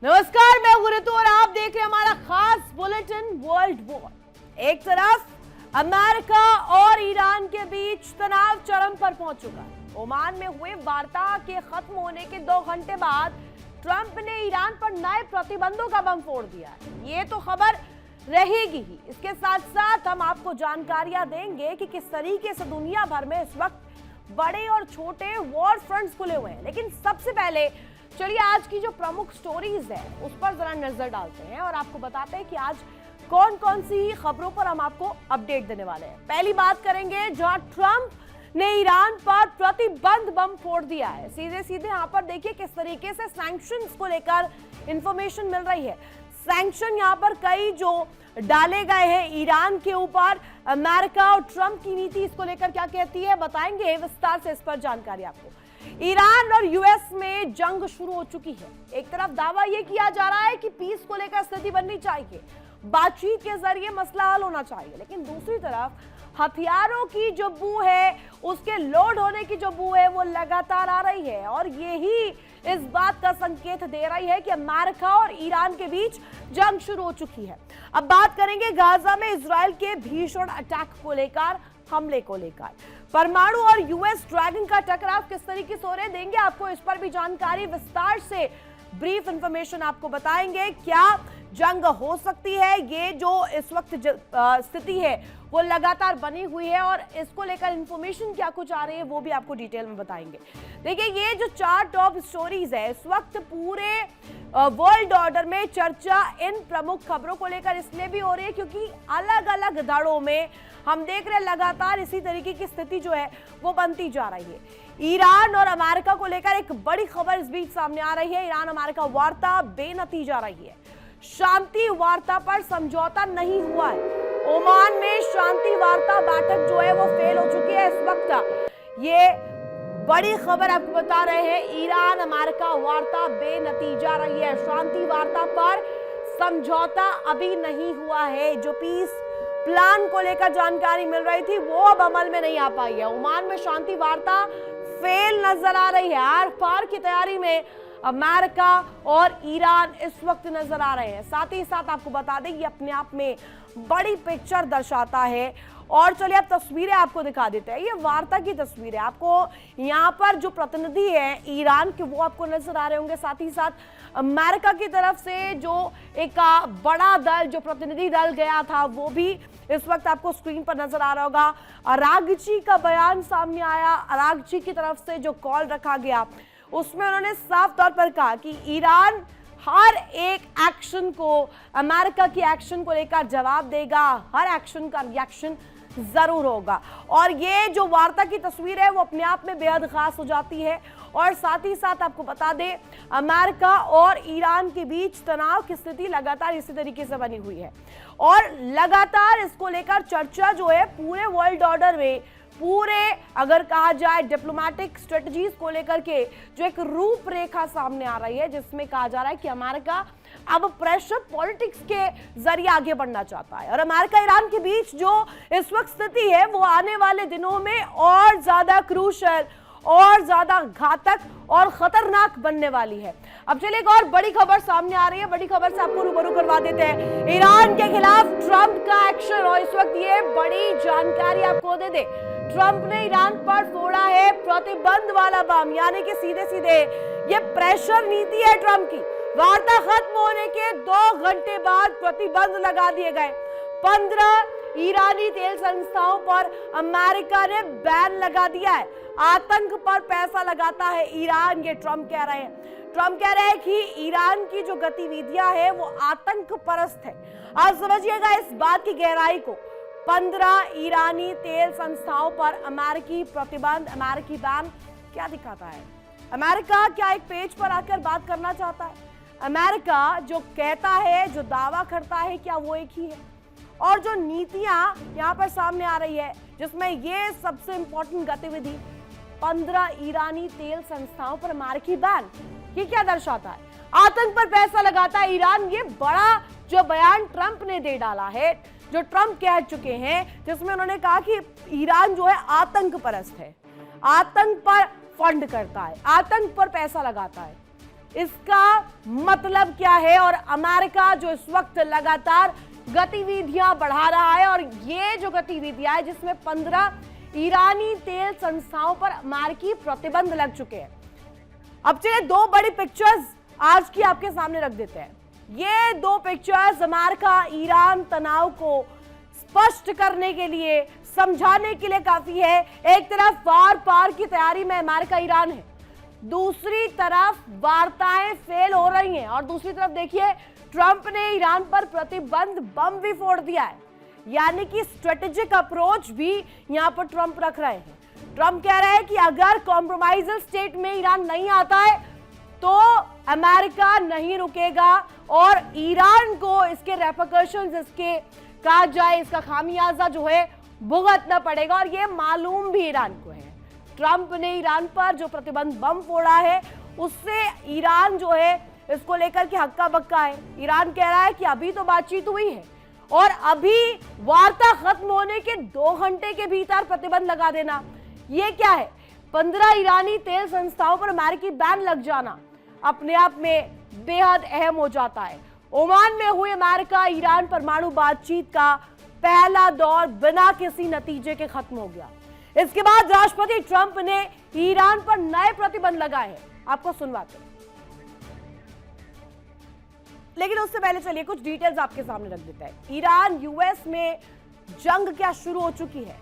नमस्कार, मैं हूं ऋतु और आप देख रहे हैं हमारा खास बुलेटिन वर्ल्ड वॉर। एक तरफ अमेरिका और ईरान के बीच तनाव चरम पर पहुंच चुका है। ओमान में हुए वार्ता के खत्म होने के 2 घंटे बाद ट्रंप ने ईरान पर नए प्रतिबंधों का बम फोड़ दिया है। ये तो खबर रहेगी ही, इसके साथ साथ हम आपको जानकारियां देंगे कि किस तरीके से दुनिया भर में इस वक्त बड़े और छोटे वॉर फ्रंट्स खुले हुए हैं। लेकिन सबसे पहले चलिए आज की जो प्रमुख स्टोरीज है उस पर जरा नजर डालते हैं और आपको बताते हैं कि आज कौन कौन सी खबरों पर हम आपको अपडेट देने वाले हैं। पहली बात करेंगे जहां ट्रंप ने ईरान पर प्रतिबंध बम फोड़ दिया है। सीधे सीधे यहां पर देखिए किस तरीके से सैंक्शंस को लेकर इंफॉर्मेशन मिल रही है। सैंक्शन यहां पर कई जो डाले गए हैं ईरान के ऊपर। अमेरिका और ट्रंप की नीति इसको लेकर क्या कहती है बताएंगे विस्तार से, इस पर जानकारी आपको। ईरान और यूएस में जंग शुरू हो चुकी है। एक तरफ दावा यह किया जा रहा है कि पीस को लेकर स्थिति बननी चाहिए, बातचीत के जरिए मसला हल होना चाहिए, लेकिन दूसरी तरफ हथियारों की जो बू है, उसके लोड होने की जो बू है वो लगातार आ रही है और यही इस बात का संकेत दे रही है कि अमेरिका और ईरान के बीच जंग शुरू हो चुकी है। अब बात करेंगे गाजा में इजराइल के भीषण अटैक को लेकर, हमले को लेकर। परमाणु और यूएस ड्रैगन का टकराव किस तरीके से हो रहे देंगे आपको, इस पर भी जानकारी विस्तार से ब्रीफ इंफॉर्मेशन आपको बताएंगे। क्या जंग हो सकती है, ये जो इस वक्त स्थिति है वो लगातार बनी हुई है और इसको लेकर इंफॉर्मेशन क्या कुछ आ रही है वो भी आपको डिटेल में बताएंगे। देखिए ये जो 4 टॉप स्टोरीज है इस वक्त पूरे वर्ल्ड ऑर्डर में चर्चा इन प्रमुख खबरों को लेकर इसलिए भी हो रही है क्योंकि अलग अलग दड़ों में हम देख रहे हैं लगातार इसी तरीके की स्थिति जो है वो बनती जा रही है। ईरान और अमेरिका को लेकर एक बड़ी खबर इस बीच सामने आ रही है। ईरान अमेरिका वार्ता बेनतीजा रही है, शांति वार्ता पर समझौता नहीं हुआ है। ओमान में शांति वार्ता बैठक जो है वो फेल हो चुकी है। इस वक्त ये बड़ी खबर आपको बता रहे हैं, ईरान अमेरिका वार्ता बेनतीजा रही है। शांति वार्ता पर समझौता अभी नहीं हुआ है। जो पीस प्लान को लेकर जानकारी मिल रही थी वो अब अमल में नहीं आ पाई है। ओमान में शांति वार्ता फेल नजर आ रही है। आर पार की तैयारी में अमेरिका और ईरान इस वक्त नजर आ रहे हैं। साथ ही साथ आपको बता दें ये अपने आप में बड़ी पिक्चर दर्शाता है। और चलिए अब तस्वीरें आपको दिखा देते हैं। ये वार्ता की तस्वीर है, आपको यहाँ पर जो प्रतिनिधि है ईरान के वो आपको नजर आ रहे होंगे। साथ ही साथ अमेरिका की तरफ से जो एक बड़ा दल, जो प्रतिनिधि दल गया था वो भी इस वक्त आपको स्क्रीन पर नजर आ रहा होगा। अरागची का बयान सामने आया। अरागची की तरफ से जो कॉल रखा गया उसमें उन्होंने साफ तौर पर कहा कि ईरान हर एक एक्शन को, अमेरिका की एक्शन को लेकर जवाब देगा, हर एक्शन का रिएक्शन जरूर होगा। और ये जो वार्ता की तस्वीर है वो अपने आप में बेहद खास हो जाती है। और साथ ही साथ आपको बता दें अमेरिका और ईरान के बीच तनाव की स्थिति लगातार इसी तरीके से बनी हुई है और लगातार इसको लेकर चर्चा जो है पूरे वर्ल्ड ऑर्डर में, पूरे अगर कहा जाए डिप्लोमेटिक स्ट्रेटजीज को लेकर के जो एक रूपरेखा सामने आ रही है जिसमें कहा जा रहा है कि अमेरिका अब प्रेशर पॉलिटिक्स के जरिए आगे बढ़ना चाहता है और अमेरिका ईरान के बीच जो इस वक्त स्थिति है वो आने वाले दिनों में और ज्यादा क्रूशल और ज्यादा घातक और खतरनाक बनने वाली है। अब चलिए एक और बड़ी खबर सामने आ रही है। बड़ी खबर से आपको रूबरू करवा देते हैं। ईरान के खिलाफ ट्रंप का एक्शन और इस वक्त ये बड़ी जानकारी आपको दे दे। ट्रंप ने ईरान पर फोड़ा है प्रतिबंध वाला बम, यानी कि सीधे सीधे ये प्रेशर नीति है ट्रंप की। वार्ता खत्म होने के 2 घंटे बाद प्रतिबंध लगा दिए गए। 15 ईरानी तेल संस्थाओं पर अमेरिका ने बैन लगा दिया है। आतंक पर पैसा लगाता है ईरान, ये ट्रंप कह रहे हैं। ट्रंप कह रहे हैं कि ईरान की जो गतिविधियां है वो आतंक परस्त है। आप समझिएगा इस बात की गहराई को। 15 ईरानी तेल संस्थाओं पर अमेरिकी प्रतिबंध, अमेरिकी बैन क्या दिखाता है? अमेरिका क्या एक पेज पर आकर बात करना चाहता है? अमेरिका जो कहता है, जो दावा करता है, क्या वो एक ही है? और जो नीतियां यहां पर सामने आ रही है जिसमें ये सबसे इंपॉर्टेंट गतिविधि 15 ईरानी तेल संस्थाओं पर अमेरिकी बैन, ये क्या दर्शाता है? आतंक पर पैसा लगाता है ईरान। ये बड़ा जो बयान ट्रंप ने दे डाला है, जो ट्रंप कह चुके हैं, जिसमें उन्होंने कहा कि ईरान जो है आतंक परस्त है, आतंक पर फंड करता है, आतंक पर पैसा लगाता है। इसका मतलब क्या है और अमेरिका जो इस वक्त लगातार गतिविधियां बढ़ा रहा है और ये जो गतिविधियां है जिसमें 15 ईरानी तेल संस्थाओं पर अमेरिकी प्रतिबंध लग चुके हैं। अब चलिए दो बड़ी पिक्चर्स आज की आपके सामने रख देते हैं। ये दो पिक्चर्स अमेरिका ईरान तनाव को स्पष्ट करने के लिए, समझाने के लिए काफी है। एक तरफ वार पार की तैयारी में अमेरिका ईरान है, दूसरी तरफ वार्ताएं फेल हो रही हैं और दूसरी तरफ देखिए ट्रंप ने ईरान पर प्रतिबंध बम भी फोड़ दिया है। यानी कि स्ट्रेटेजिक अप्रोच भी यहां पर ट्रंप रख रहे हैं। ट्रंप कह रहे हैं कि अगर कॉम्प्रोमाइजल स्टेट में ईरान नहीं आता है तो अमेरिका नहीं रुकेगा और ईरान को इसके रेपरकशंस, इसके कहा जाए इसका खामियाजा जो है भुगतना पड़ेगा और ये मालूम भी ईरान को है। ट्रंप ने ईरान पर जो प्रतिबंध बम फोड़ा है उससे ईरान जो है इसको लेकर के हक्का बक्का है। ईरान कह रहा है कि अभी तो बातचीत हुई है और अभी वार्ता खत्म होने के 2 घंटे के भीतर प्रतिबंध लगा देना, ये क्या है? 15 ईरानी तेल संस्थाओं पर अमेरिकी बैन लग जाना अपने आप में बेहद अहम हो जाता है। ओमान में हुई अमेरिका ईरान परमाणु बातचीत का पहला दौर बिना किसी नतीजे के खत्म हो गया। इसके बाद राष्ट्रपति ट्रंप ने ईरान पर नए प्रतिबंध लगाए हैं। आपको सुनवाते हैं, लेकिन उससे पहले चलिए कुछ डिटेल्स आपके सामने रख देते हैं। ईरान यूएस में जंग क्या शुरू हो चुकी है,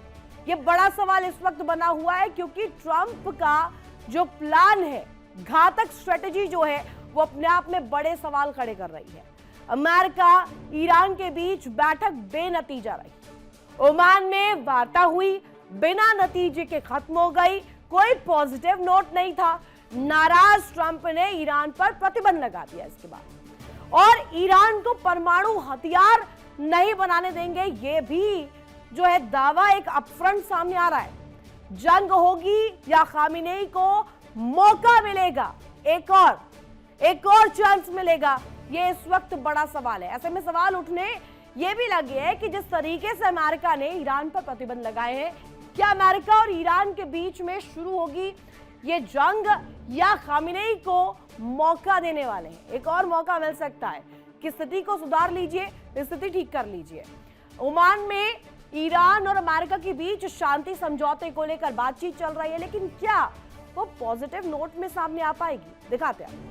यह बड़ा सवाल इस वक्त बना हुआ है क्योंकि ट्रंप का जो प्लान है, घातक स्ट्रेटेजी जो है वो अपने आप में बड़े सवाल खड़े कर रही है। अमेरिका ईरान के बीच बैठक बेनतीजा रही। ओमान में वार्ता हुई, बिना नतीजे के खत्म हो गई, कोई पॉजिटिव नोट नहीं था। नाराज ट्रंप ने ईरान पर प्रतिबंध लगा दिया इसके बाद, और ईरान को परमाणु हथियार नहीं बनाने देंगे, ये भी जो है दावा एक अपफ्रंट सामने आ रहा है। जंग होगी या खामिनेई को मौका मिलेगा, एक और चांस मिलेगा, ये इस वक्त बड़ा सवाल है। ऐसे में सवाल उठने ये भी लगे हैं कि जिस तरीके से अमेरिका ने ईरान पर प्रतिबंध लगाए हैं, क्या अमेरिका और ईरान के बीच में शुरू होगी ये जंग या खामिनेई को मौका देने वाले हैं? एक और मौका मिल सकता है कि स्थिति को सुधार लीजिए, स्थिति ठीक कर लीजिए। ओमान में ईरान और अमेरिका के बीच शांति समझौते को लेकर बातचीत चल रही है, लेकिन क्या वो पॉजिटिव नोट में सामने आ पाएगी? दिखाते हैं।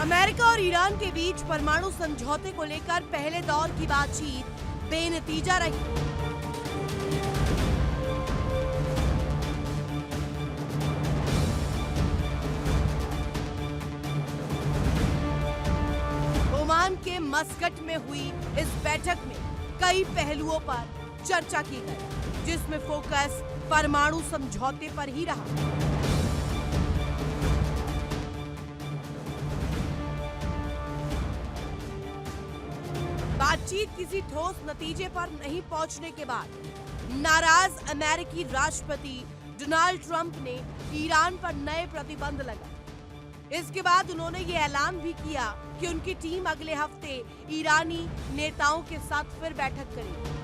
अमेरिका और ईरान के बीच परमाणु समझौते को लेकर पहले दौर की बातचीत बेनतीजा रही। ओमान के मस्कट में हुई इस बैठक में कई पहलुओं पर चर्चा की गई, जिसमें फोकस परमाणु समझौते पर ही रहा। बातचीत किसी ठोस नतीजे पर नहीं पहुंचने के बाद नाराज अमेरिकी राष्ट्रपति डोनाल्ड ट्रंप ने ईरान पर नए प्रतिबंध लगाए। इसके बाद उन्होंने ये ऐलान भी किया कि उनकी टीम अगले हफ्ते ईरानी नेताओं के साथ फिर बैठक करेगी।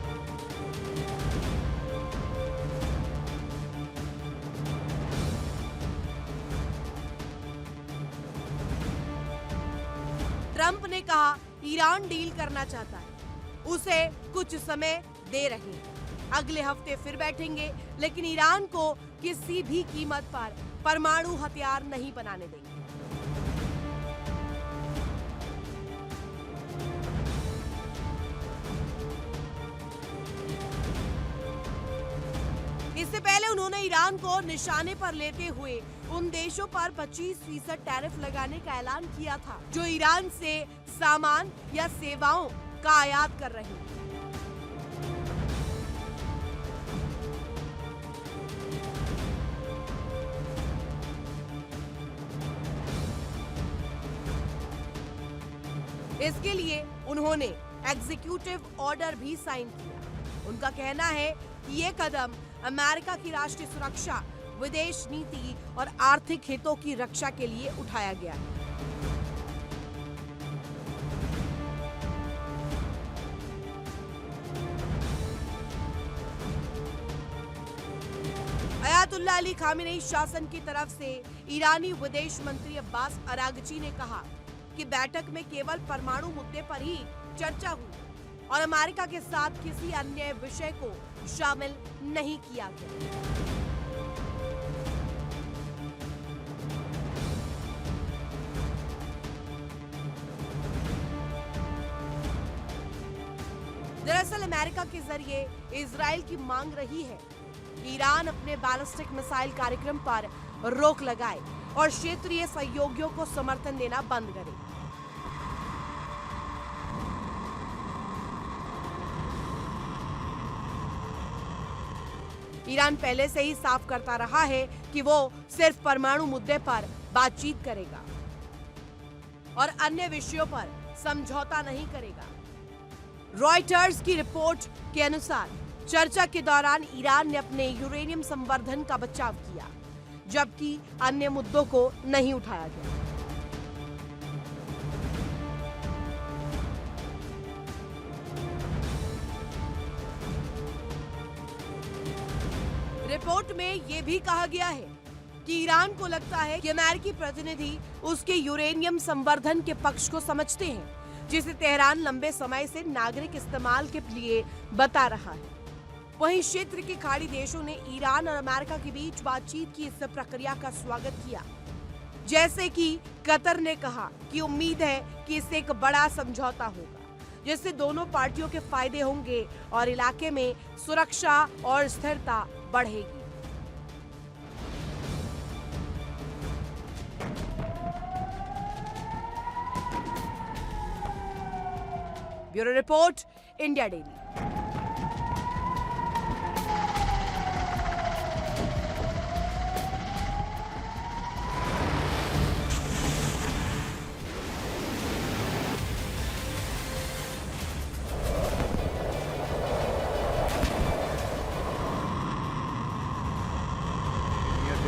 ट्रंप ने कहा ईरान डील करना चाहता है, उसे कुछ समय दे रहे हैं, अगले हफ्ते फिर बैठेंगे, लेकिन ईरान को किसी भी कीमत पर परमाणु हथियार नहीं बनाने देंगे। इससे पहले उन्होंने ईरान को निशाने पर लेते हुए उन देशों पर 25% टैरिफ लगाने का ऐलान किया था जो ईरान से सामान या सेवाओं का आयात कर रहे हैं। इसके लिए उन्होंने एग्जीक्यूटिव ऑर्डर भी साइन किया। उनका कहना है कि ये कदम अमेरिका की राष्ट्रीय सुरक्षा, विदेश नीति और आर्थिक हितों की रक्षा के लिए उठाया गया है। अयातुल्लाह अली खामेनेई शासन की तरफ से ईरानी विदेश मंत्री अब्बास अरागची ने कहा कि बैठक में केवल परमाणु मुद्दे पर ही चर्चा हुई और अमेरिका के साथ किसी अन्य विषय को शामिल नहीं किया गया। दरअसल अमेरिका के जरिए इजराइल की मांग रही है कि ईरान अपने बैलिस्टिक मिसाइल कार्यक्रम पर रोक लगाए और क्षेत्रीय सहयोगियों को समर्थन देना बंद करे। ईरान पहले से ही साफ करता रहा है कि वो सिर्फ परमाणु मुद्दे पर बातचीत करेगा और अन्य विषयों पर समझौता नहीं करेगा। रॉयटर्स की रिपोर्ट के अनुसार चर्चा के दौरान ईरान ने अपने यूरेनियम संवर्धन का बचाव किया, जबकि अन्य मुद्दों को नहीं उठाया गया। रिपोर्ट में यह भी कहा गया है कि ईरान को लगता है कि अमेरिकी प्रतिनिधि उसके यूरेनियम संवर्धन के पक्ष को समझते हैं, जिसे तेहरान लंबे समय से नागरिक इस्तेमाल के लिए बता रहा है। वहीं क्षेत्र के खाड़ी देशों ने ईरान और अमेरिका के बीच बातचीत की इस प्रक्रिया का स्वागत किया, जैसे कि कतर ने कहा कि उम्मीद है कि इससे एक बड़ा समझौता होगा, जिससे दोनों पार्टियों के फायदे होंगे और इलाके में सुरक्षा और स्थिरता बढ़ेगी। Bureau report, India daily.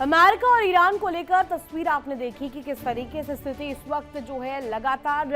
America और ईरान को लेकर तस्वीर आपने देखी कि किस तरीके से स्थिति इस वक्त जो है लगातार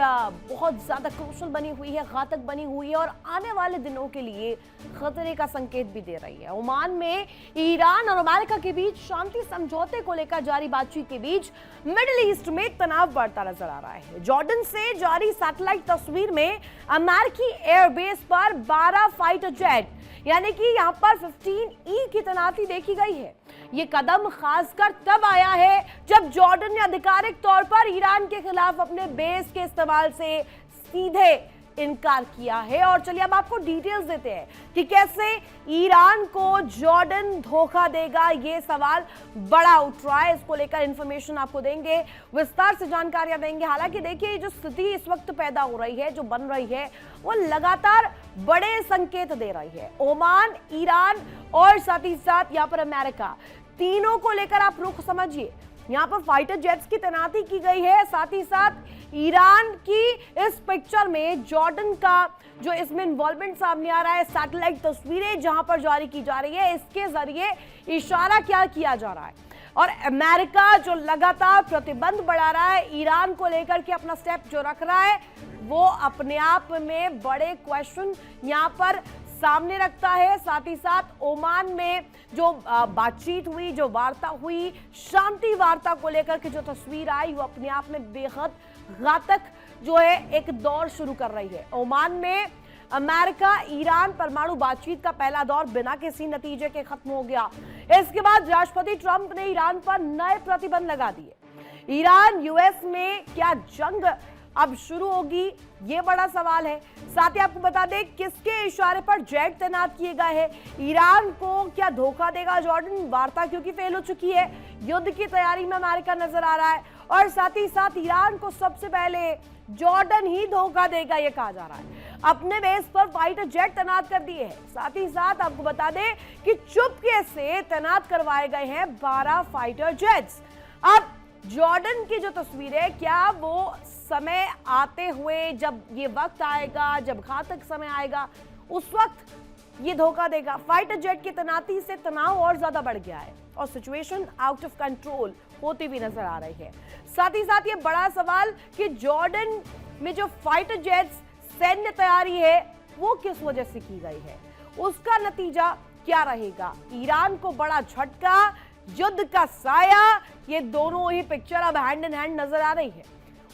बहुत ज्यादा क्रूशल बनी हुई है, घातक बनी हुई है और आने वाले दिनों के लिए खतरे का संकेत भी दे रही है। ओमान में ईरान और अमेरिका के बीच शांति समझौते को लेकर जारी बातचीत के बीच मिडिल ईस्ट में तनाव बढ़ता नजर आ रहा है। जॉर्डन से जारी सैटेलाइट तस्वीर में अमेरिकी एयरबेस पर 12 फाइटर जेट यानी कि यहां पर 15E की तैनाती देखी गई है। ये कदम खासकर तब आया है जब जॉर्डन ने आधिकारिक तौर पर ईरान के खिलाफ अपने बेस के इस्तेमाल से सीधे इनकार किया है। और चलिए अब आपको डिटेल्स देते हैं कि कैसे ईरान को जॉर्डन धोखा देगा, ये सवाल बड़ा उठ रहा है। इसको लेकर इंफॉर्मेशन आपको देंगे, विस्तार से जानकारियां देंगे। हालांकि देखिए जो स्थिति इस वक्त पैदा हो रही है, जो बन रही है, वो लगातार बड़े संकेत दे रही है। ओमान, ईरान और साथ ही साथ यहाँ पर अमेरिका, तीनों को लेकर आप रुख समझिए। यहाँ पर फाइटर जेट्स की तैनाती की गई है, साथ ही साथ ईरान की इस पिक्चर में जॉर्डन का जो इसमें इन्वॉल्वमेंट सामने आ रहा है, सैटेलाइट तस्वीरें जहां पर जारी की जा रही है, इसके जरिए इशारा क्या किया जा रहा है। और अमेरिका जो लगातार प्रतिबंध बढ़ा रहा है ईरान को लेकर के, अपना स्टेप जो रख रहा है, वो अपने आप में बड़े क्वेश्चन यहाँ पर सामने रखता है। साथ ही साथ ओमान में जो बातचीत हुई, जो वार्ता हुई, शांति वार्ता को लेकर के जो तस्वीर आई, वो अपने आप में बेहद घातक जो है एक दौर शुरू कर रही है। ओमान में अमेरिका ईरान परमाणु बातचीत का पहला दौर बिना किसी नतीजे के खत्म हो गया। इसके बाद राष्ट्रपति ट्रंप ने ईरान पर नए प्रतिबंध लगा दिए। ईरान यूएस में क्या जंग अब शुरू होगी, ये बड़ा सवाल है। साथ ही आपको बता दें किसके इशारे पर जेट तैनात किए गए हैं। ईरान को क्या धोखा देगा जॉर्डन, वार्ता क्योंकि फेल हो चुकी है, युद्ध की तैयारी में अमेरिका नजर आ रहा है। और साथ ही साथ ईरान को सबसे पहले जॉर्डन ही धोखा देगा, ये कहा जा रहा है। अपने बेस पर फाइटर जेट तैनात कर दिए हैं। साथ ही साथ आपको बता दें कि चुपके से तैनात करवाए गए हैं 12 फाइटर जेट्स। अब जॉर्डन की जो तस्वीर है, क्या वो समय आते हुए, जब ये वक्त आएगा, जब घातक समय आएगा, उस वक्त ये धोखा देगा? फाइटर जेट की तैनाती से तनाव और ज्यादा बढ़ गया है और सिचुएशन आउट ऑफ कंट्रोल होती हुई नजर आ रही है। साथ ही साथ ये बड़ा सवाल कि जॉर्डन में जो फाइटर जेट्स सैन्य तैयारी है वो किस वजह से की गई है, उसका नतीजा क्या रहेगा? ईरान को बड़ा झटका, युद्ध का साया, ये दोनों ही पिक्चर अब हैंड इन हैंड नजर आ रही है।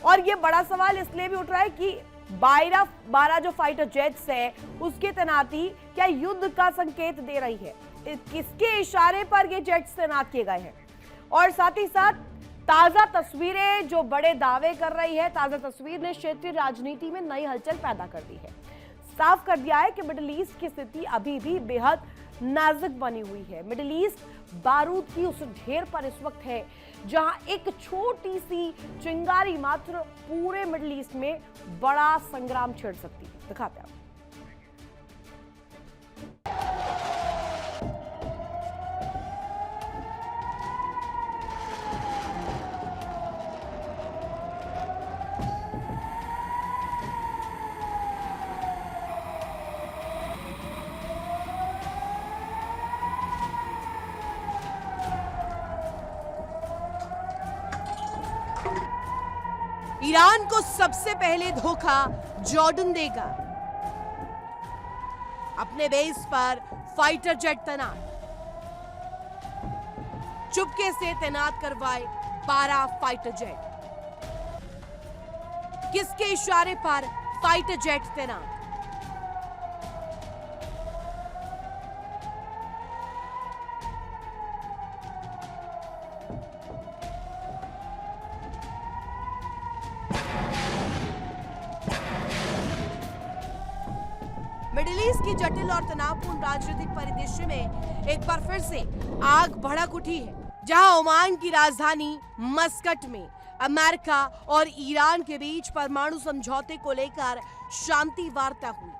और ये बड़ा सवाल इसलिए भी उठ रहा है कि 12 जो फाइटर जेट्स है उसकी तैनाती क्या युद्ध का संकेत दे रही है? किसके इशारे पर ये जेट्स तैनात किए गए हैं? और साथ ही साथ ताजा तस्वीरें जो बड़े दावे कर रही है, ताजा तस्वीर ने क्षेत्रीय राजनीति में नई हलचल पैदा कर दी है। साफ कर दिया है कि मिडिल ईस्ट की स्थिति अभी भी बेहद नाजुक बनी हुई है। मिडिल ईस्ट बारूद की उस ढेर पर इस वक्त है जहां एक छोटी सी चिंगारी मात्र पूरे मिडिल ईस्ट में बड़ा संग्राम छेड़ सकती है। दिखाते हैं। ईरान को सबसे पहले धोखा जॉर्डन देगा। अपने बेस पर फाइटर जेट तैनात, चुपके से तैनात करवाए 12 फाइटर जेट। किसके इशारे पर फाइटर जेट तैनात? मिडिल ईस्ट की जटिल और तनावपूर्ण राजनीतिक परिदृश्य में एक बार फिर से आग भड़क उठी है, जहां ओमान की राजधानी मस्कट में अमेरिका और ईरान के बीच परमाणु समझौते को लेकर शांति वार्ता हुई।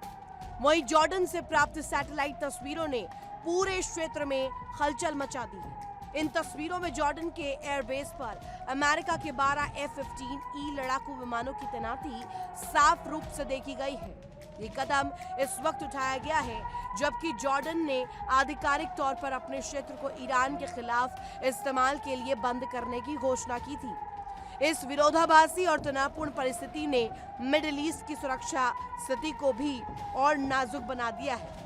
वहीं जॉर्डन से प्राप्त सैटेलाइट तस्वीरों ने पूरे क्षेत्र में हलचल मचा दी है। इन तस्वीरों में जॉर्डन के एयरबेस पर अमेरिका के 12 F-15E लड़ाकू विमानों की तैनाती साफ रूप से देखी गई है। ये कदम इस वक्त उठाया गया है जबकि जॉर्डन ने आधिकारिक तौर पर अपने क्षेत्र को ईरान के खिलाफ इस्तेमाल के लिए बंद करने की घोषणा की थी। इस विरोधाभासी और तनावपूर्ण परिस्थिति ने मिडिल ईस्ट की सुरक्षा स्थिति को भी और नाजुक बना दिया है।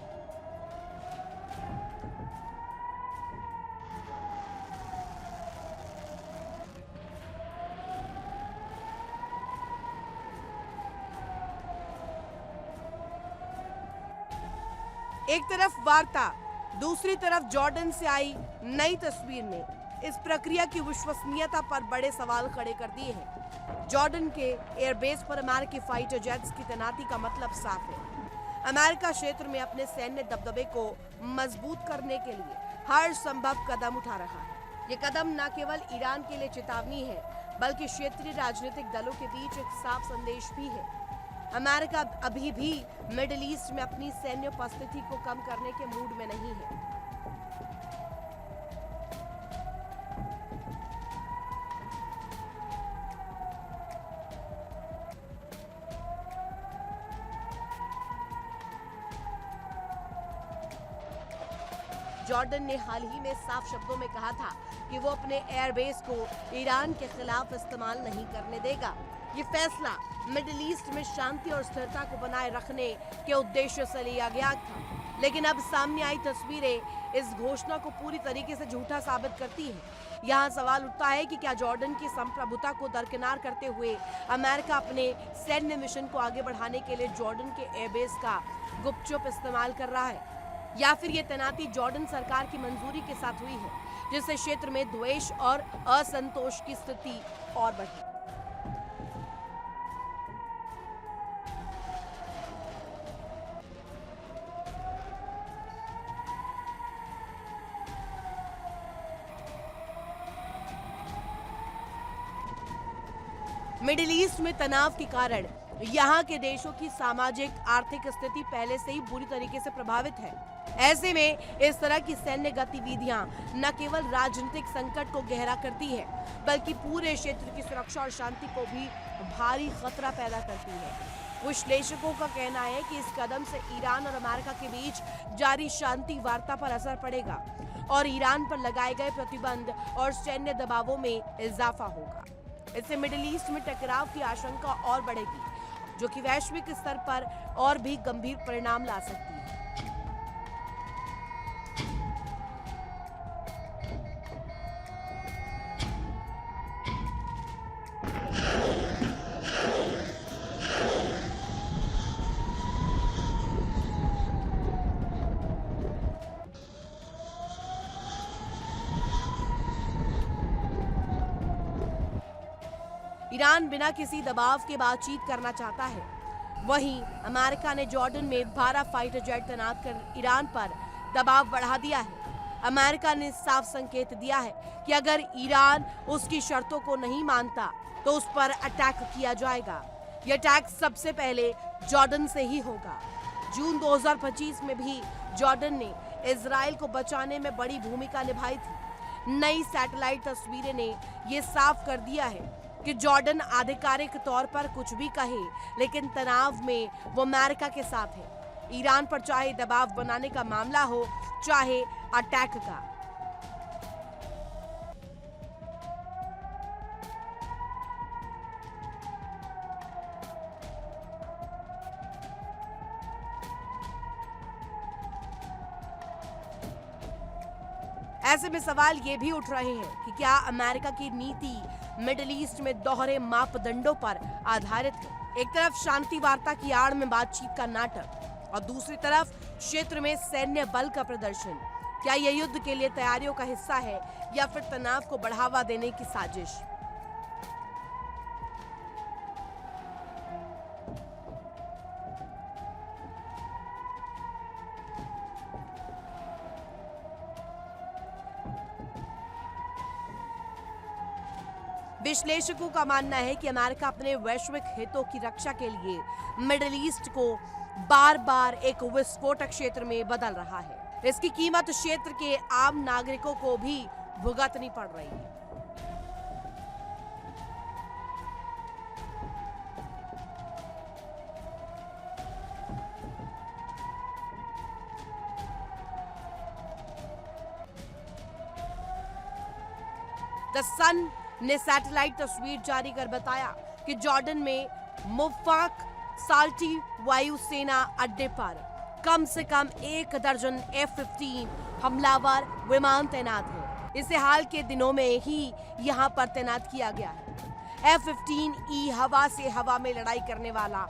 एक तरफ वार्ता, दूसरी तरफ जॉर्डन से आई नई तस्वीर ने इस प्रक्रिया की विश्वसनीयता पर बड़े सवाल खड़े कर दिए हैं। जॉर्डन के एयरबेस पर अमेरिकी फाइटर जेट्स की तैनाती का मतलब साफ है। अमेरिका क्षेत्र में अपने सैन्य दबदबे को मजबूत करने के लिए हर संभव कदम उठा रहा है। ये कदम न केवल ईरान के लिए चेतावनी है, बल्कि क्षेत्रीय राजनीतिक दलों के बीच एक साफ संदेश भी है। अमेरिका अभी भी मिडिल ईस्ट में अपनी सैन्य उपस्थिति को कम करने के मूड में नहीं है। जॉर्डन ने हाल ही में साफ शब्दों में कहा था कि वो अपने एयरबेस को ईरान के खिलाफ इस्तेमाल नहीं करने देगा। ये फैसला मिडिल ईस्ट में शांति और स्थिरता को बनाए रखने के उद्देश्य से लिया गया था, लेकिन अब सामने आई तस्वीरें इस घोषणा को पूरी तरीके से झूठा साबित करती हैं। यहाँ सवाल उठता है कि क्या जॉर्डन की संप्रभुता को दरकिनार करते हुए अमेरिका अपने सैन्य मिशन को आगे बढ़ाने के लिए जॉर्डन के एयरबेस का गुपचुप इस्तेमाल कर रहा है, या फिर ये तैनाती जॉर्डन सरकार की मंजूरी के साथ हुई है, जिससे क्षेत्र में द्वेष और असंतोष की स्थिति और बढ़ी। मिडिल ईस्ट में तनाव के कारण यहाँ के देशों की सामाजिक आर्थिक स्थिति पहले से ही बुरी तरीके से प्रभावित है। ऐसे में इस तरह की सैन्य गतिविधियां न केवल राजनीतिक संकट को गहरा करती है, बल्कि पूरे क्षेत्र की सुरक्षा और शांति को भी भारी खतरा पैदा करती है। विश्लेषकों का कहना है कि इस कदम से ईरान और अमेरिका के बीच जारी शांति वार्ता पर असर पड़ेगा और ईरान पर लगाए गए प्रतिबंध और सैन्य दबावों में इजाफा होगा। इससे मिडिल ईस्ट में टकराव की आशंका और बढ़ेगी, जो कि वैश्विक स्तर पर और भी गंभीर परिणाम ला सकती है। ईरान बिना किसी दबाव के बातचीत करना चाहता है। वहीं अमेरिका ने जॉर्डन में 12 फाइटर जेट तैनात कर ईरान पर दबाव बढ़ा दिया है। अमेरिका ने साफ संकेत दिया है कि अगर ईरान उसकी शर्तों को नहीं मानता तो उस पर अटैक किया जाएगा। यह अटैक सबसे पहले जॉर्डन से ही होगा। जून 2025 में भी जॉर्डन ने इजराइल को बचाने में बड़ी भूमिका निभाई थी। नई सैटेलाइट तस्वीरें ने यह साफ कर दिया है कि जॉर्डन आधिकारिक तौर पर कुछ भी कहे, लेकिन तनाव में वो अमेरिका के साथ है। ईरान पर चाहे दबाव बनाने का मामला हो, चाहे अटैक का। ऐसे में सवाल ये भी उठ रहे हैं कि क्या अमेरिका की नीति मिडिल ईस्ट में दोहरे मापदंडों पर आधारित है। एक तरफ शांति वार्ता की आड़ में बातचीत का नाटक और दूसरी तरफ क्षेत्र में सैन्य बल का प्रदर्शन। क्या यह युद्ध के लिए तैयारियों का हिस्सा है या फिर तनाव को बढ़ावा देने की साजिश? विश्लेषकों का मानना है कि अमेरिका अपने वैश्विक हितों की रक्षा के लिए मिडिल ईस्ट को बार बार एक विस्फोटक क्षेत्र में बदल रहा है। इसकी कीमत क्षेत्र के आम नागरिकों को भी भुगतनी पड़ रही है। द सन ने सैटेलाइट तस्वीर जारी कर बताया कि जॉर्डन में मुफ्फाक साल्टी वायुसेना अड्डे पर कम से कम 1 दर्जन F-15 हमलावर विमान तैनात हैं। इसे हाल के दिनों में ही यहां पर तैनात किया गया है। F-15E हवा से हवा में लड़ाई करने वाला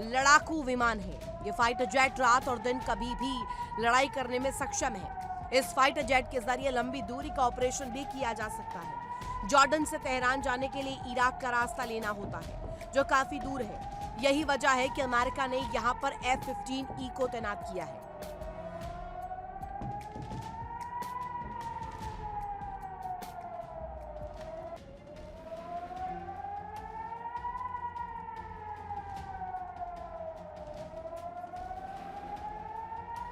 लड़ाकू विमान है। ये फाइटर जेट रात और दिन कभी भी लड़ाई करने में सक्षम है। इस फाइटर जेट के जरिए लंबी दूरी का ऑपरेशन भी किया जा सकता है। जॉर्डन से तेहरान जाने के लिए इराक का रास्ता लेना होता है, जो काफी दूर है। यही वजह है कि अमेरिका ने यहां पर F-15E को तैनात किया है।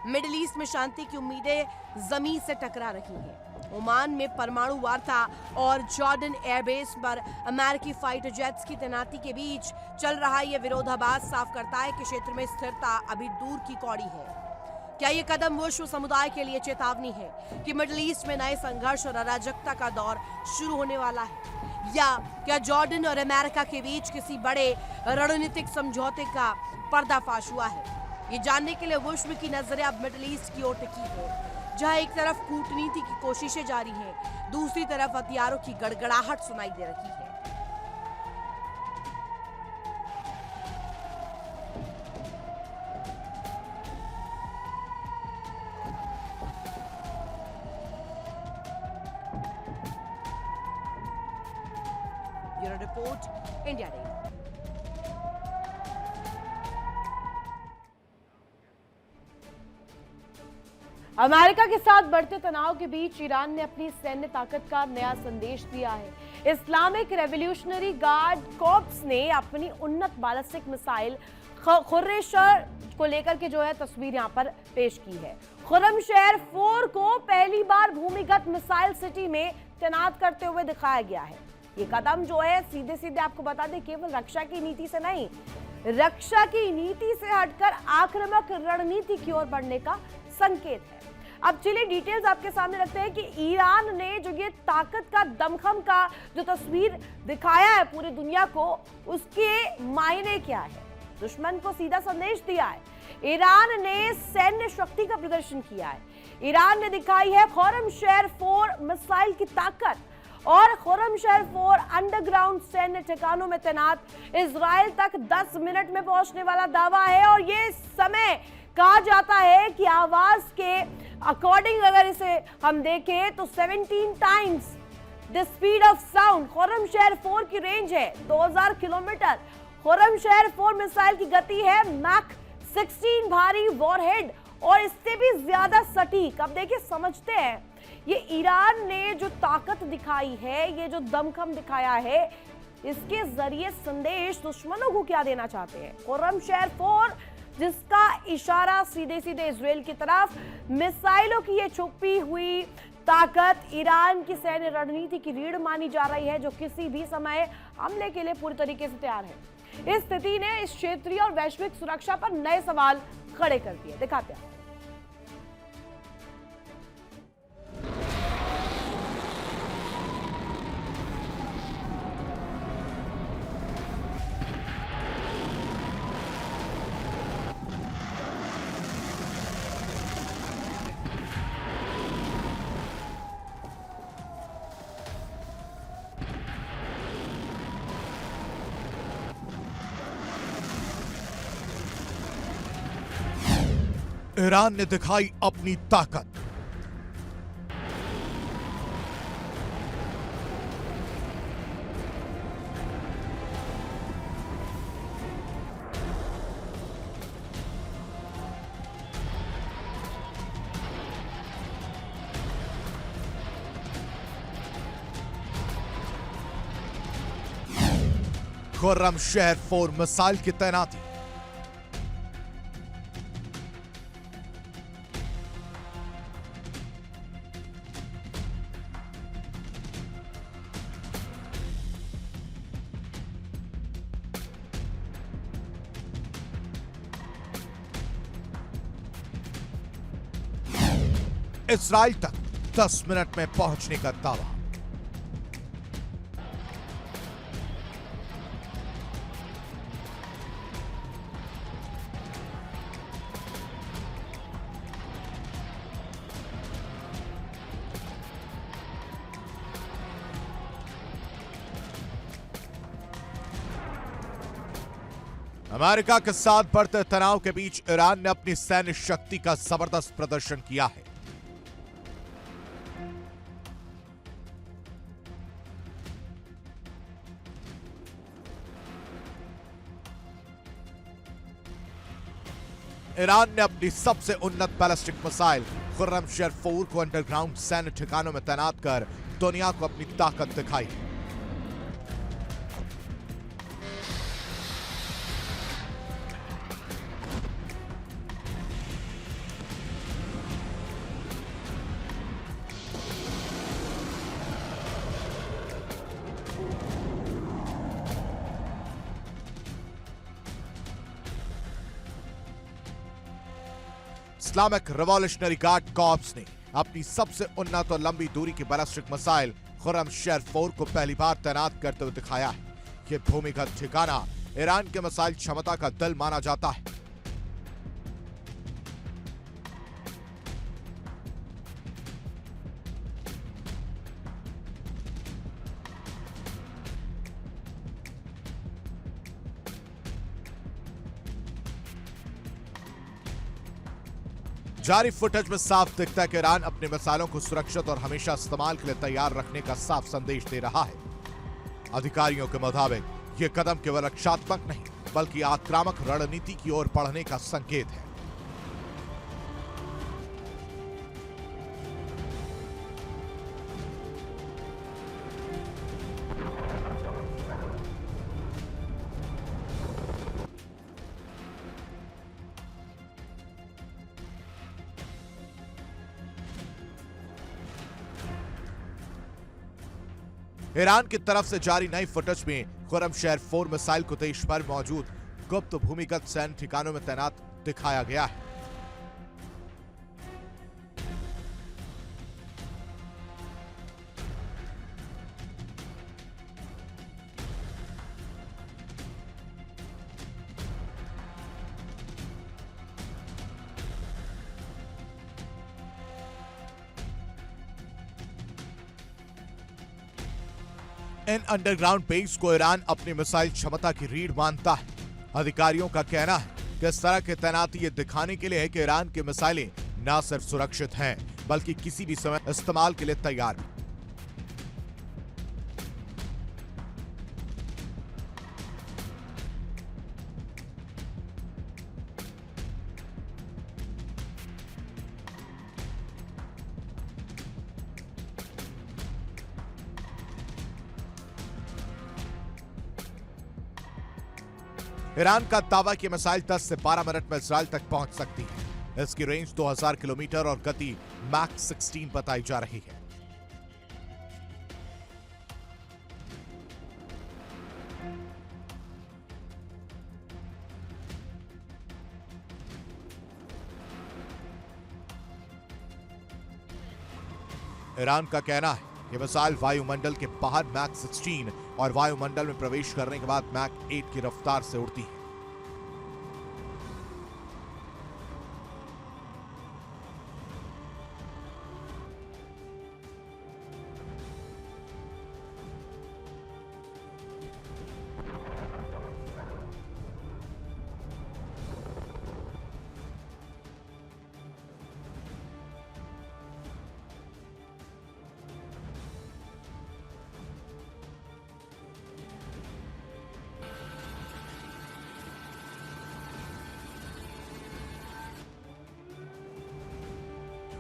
मिडिल ईस्ट में शांति की उम्मीदें जमीन से टकरा रही हैं। ओमान में परमाणु वार्ता और जॉर्डन एयरबेस पर अमेरिकी फाइटर जेट्स की तैनाती के बीच चल रहा यह विरोधाभास साफ करता है कि क्षेत्र में स्थिरता अभी दूर की कौड़ी है। क्या ये कदम विश्व समुदाय के लिए चेतावनी है कि मिडिल ईस्ट में नए संघर्ष और अराजकता का दौर शुरू होने वाला है, या क्या जॉर्डन और अमेरिका के बीच किसी बड़े रणनीतिक समझौते का पर्दाफाश हुआ है? ये जानने के लिए विश्व की नजरें अब मिडिल ईस्ट की ओर टिकी है, जहां एक तरफ कूटनीति की कोशिशें जारी हैं, दूसरी तरफ हथियारों की गड़गड़ाहट सुनाई दे रही है। Bureau report, India daily. America के साथ बढ़ते तनाव के बीच ईरान ने अपनी सैन्य ताकत का नया संदेश दिया है। इस्लामिक रेवोल्यूशनरी गार्ड कॉर्प्स ने अपनी उन्नत बैलिस्टिक मिसाइल खुर्रमशहर को लेकर के जो है तस्वीर यहां पर पेश की है। खुर्रमशहर 4 को पहली बार भूमिगत मिसाइल सिटी में तैनात करते हुए दिखाया गया है। ये कदम जो है सीधे सीधे आपको बता दें केवल रक्षा की नीति से नहीं, रक्षा की नीति से हटकर आक्रामक रणनीति की ओर बढ़ने का संकेत है। अब चलिए डिटेल्स आपके सामने रखते हैं कि ईरान ने जो ये ताकत का दमखम का जो तस्वीर दिखाया है पूरी दुनिया को, उसके मायने क्या है। दुश्मन को सीधा संदेश दिया है। ईरान ने सैन्य शक्ति का प्रदर्शन किया है। ईरान ने दिखाई है खुर्रमशहर 4 मिसाइल की ताकत और खुर्रमशहर 4 अंडरग्राउंड सैन्य ठिकानों में तैनात इजराइल तक 10 मिनट में पहुंचने वाला दावा है। और ये समय कहा जाता है कि आवाज के अकॉर्डिंग अगर इसे हम देखें तो 17 times the speed of sound. Khorramshahr 4 की रेंज है 2000 किलोमीटर। खुर्रमशहर 4 मिसाइल की गति है मैक 16 भारी वॉरहेड और इससे भी ज्यादा सटीक। अब देखिए समझते हैं ये ईरान ने जो ताकत दिखाई है, ये जो दमखम दिखाया है, इसके जरिए संदेश दुश्मनों को क्या देना चाहते हैं। खुर्रमशहर 4 जिसका इशारा सीधे सीधे इजराइल की तरफ, मिसाइलों की ये छुपी हुई ताकत ईरान की सैन्य रणनीति की रीढ़ मानी जा रही है, जो किसी भी समय हमले के लिए पूरी तरीके से तैयार है। इस स्थिति ने इस क्षेत्रीय और वैश्विक सुरक्षा पर नए सवाल खड़े कर दिए। दिखाते हैं। ईरान ने दिखाई अपनी ताकत। खुर्रमशहर 4 मिसाइल की तैनाती। इजराइल तक 10 मिनट में पहुंचने का दावा। अमेरिका के साथ बढ़ते तनाव के बीच ईरान ने अपनी सैन्य शक्ति का जबरदस्त प्रदर्शन किया है। ईरान ने अपनी सबसे उन्नत बैलिस्टिक मिसाइल खुर्रमशहर 4 को अंडरग्राउंड सैन्य ठिकानों में तैनात कर दुनिया को अपनी ताकत दिखाई। इस्लामिक रिवॉल्यूशनरी गार्ड कॉर्प्स ने अपनी सबसे उन्नत और लंबी दूरी की बैलिस्टिक मिसाइल खुर्रमशहर 4 को पहली बार तैनात करते हुए दिखाया है। यह भूमिगत ठिकाना ईरान के मिसाइल क्षमता का दिल माना जाता है। जारी फुटेज में साफ दिखता है कि ईरान अपने मिसाइलों को सुरक्षित और हमेशा इस्तेमाल के लिए तैयार रखने का साफ संदेश दे रहा है। अधिकारियों के मुताबिक यह कदम केवल रक्षात्मक नहीं बल्कि आक्रामक रणनीति की ओर बढ़ने का संकेत है। ईरान की तरफ से जारी नई फुटेज में खुर्रमशहर 4 मिसाइल को देश भर मौजूद गुप्त भूमिगत सैन्य ठिकानों में तैनात दिखाया गया है। इन अंडरग्राउंड बेस को ईरान अपनी मिसाइल क्षमता की रीढ़ मानता है। अधिकारियों का कहना है कि इस तरह की तैनाती ये दिखाने के लिए है कि ईरान की मिसाइलें न सिर्फ सुरक्षित हैं बल्कि किसी भी समय इस्तेमाल के लिए तैयार हैं। ईरान का दावा कि मिसाइल 10 से 12 मिनट में इजराइल तक पहुंच सकती है। इसकी रेंज 2000 किलोमीटर और गति मैक 16 बताई जा रही है। ईरान का कहना है कि मिसाइल वायुमंडल के बाहर मैक 16 और वायुमंडल में प्रवेश करने के बाद मैक 8 की रफ्तार से उड़ती है।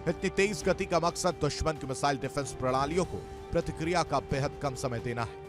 इतनी तेज गति का मकसद दुश्मन की मिसाइल डिफेंस प्रणालियों को प्रतिक्रिया का बेहद कम समय देना है।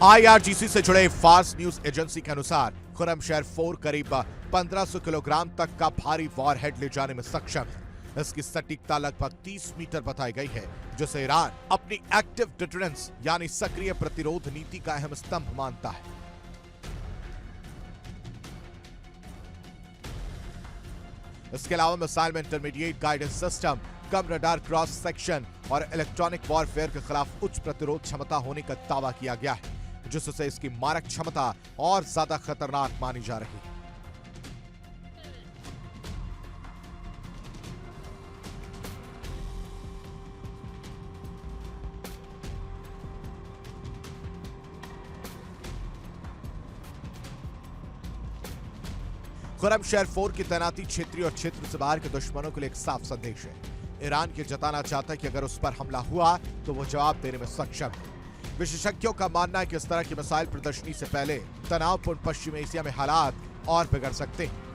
IRGC से जुड़े फास्ट न्यूज एजेंसी के अनुसार खुर्रमशहर 4 करीब 1500 किलोग्राम तक का भारी वॉरहेड ले जाने में सक्षम है। इसकी सटीकता लगभग 30 मीटर बताई गई है, जिसे ईरान अपनी एक्टिव डिटरेंस यानी सक्रिय प्रतिरोध नीति का अहम स्तंभ मानता है। इसके अलावा मिसाइल में इंटरमीडिएट गाइडेंस सिस्टम, कम रडार क्रॉस सेक्शन और इलेक्ट्रॉनिक वॉरफेयर के खिलाफ उच्च प्रतिरोध क्षमता होने का दावा किया गया है, जिससे इसकी मारक क्षमता और ज्यादा खतरनाक मानी जा रही है। खुर्रमशहर 4 की तैनाती क्षेत्रीय और क्षेत्र से बाहर के दुश्मनों के लिए एक साफ संदेश है। ईरान के जताना चाहता है कि अगर उस पर हमला हुआ तो वो जवाब देने में सक्षम है। विशेषज्ञों का मानना है कि इस तरह की मिसाइल प्रदर्शनी से पहले तनावपूर्ण पश्चिम एशिया में हालात और बिगड़ सकते हैं।